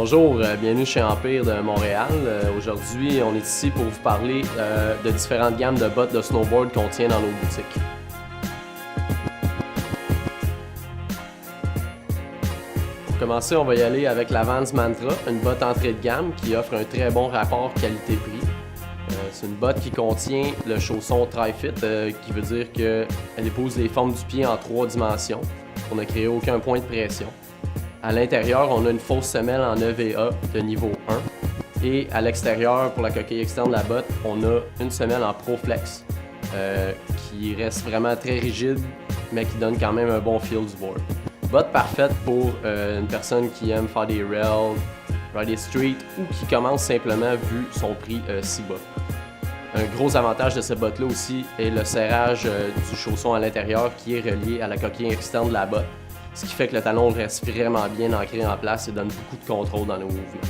Bonjour, bienvenue chez Empire de Montréal. Aujourd'hui, on est ici pour vous parler de différentes gammes de bottes de snowboard qu'on tient dans nos boutiques. Pour commencer, on va y aller avec la Vans Mantra, une botte entrée de gamme qui offre un très bon rapport qualité-prix. C'est une botte qui contient le chausson Tri-Fit, qui veut dire qu'elle épouse les formes du pied en 3 dimensions pour ne créer aucun point de pression. À l'intérieur, on a une fausse semelle en EVA de niveau 1. Et à l'extérieur, pour la coquille externe de la botte, on a une semelle en ProFlex qui reste vraiment très rigide, mais qui donne quand même un bon feel du board. Botte parfaite pour une personne qui aime faire des rails, rider street ou qui commence simplement vu son prix si bas. Un gros avantage de cette botte-là aussi est le serrage du chausson à l'intérieur qui est relié à la coquille externe de la botte. Ce qui fait que le talon reste vraiment bien ancré en place et donne beaucoup de contrôle dans nos mouvements.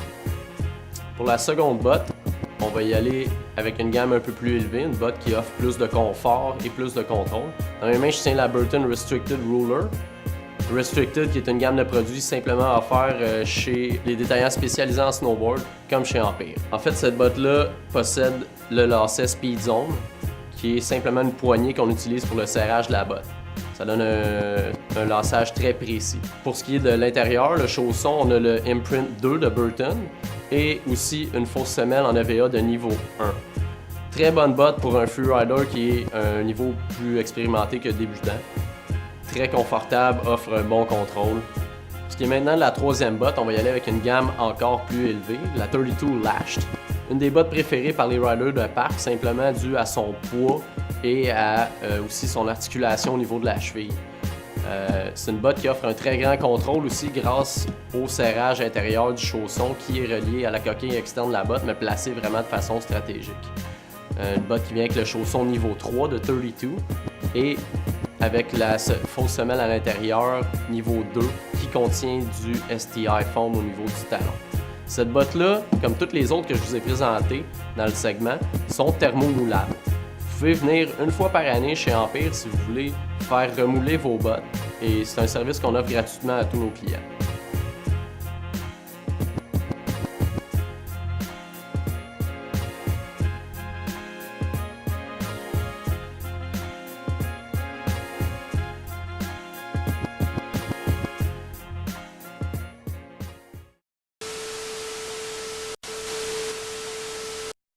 Pour la seconde botte, on va y aller avec une gamme un peu plus élevée, une botte qui offre plus de confort et plus de contrôle. Dans mes mains, je tiens la Burton Restricted Ruler. Restricted qui est une gamme de produits simplement offerte chez les détaillants spécialisés en snowboard, comme chez Empire. En fait, cette botte-là possède le lacet Speed Zone, qui est simplement une poignée qu'on utilise pour le serrage de la botte. Ça donne un laçage très précis. Pour ce qui est de l'intérieur, le chausson, on a le Imprint 2 de Burton et aussi une fausse semelle en EVA de niveau 1. Très bonne botte pour un freerider qui est un niveau plus expérimenté que débutant. Très confortable, offre un bon contrôle. Ce qui est maintenant de la troisième botte, on va y aller avec une gamme encore plus élevée, la 32 Lashed. Une des bottes préférées par les riders de parc, simplement due à son poids et à aussi son articulation au niveau de la cheville. C'est une botte qui offre un très grand contrôle aussi grâce au serrage intérieur du chausson qui est relié à la coquille externe de la botte, mais placé vraiment de façon stratégique. Une botte qui vient avec le chausson niveau 3 de 32 et avec la fausse semelle à l'intérieur niveau 2 qui contient du STI foam au niveau du talon. Cette botte-là, comme toutes les autres que je vous ai présentées dans le segment, sont thermomoulables. Vous pouvez venir une fois par année chez Empire si vous voulez faire remouler vos bottes et c'est un service qu'on offre gratuitement à tous nos clients.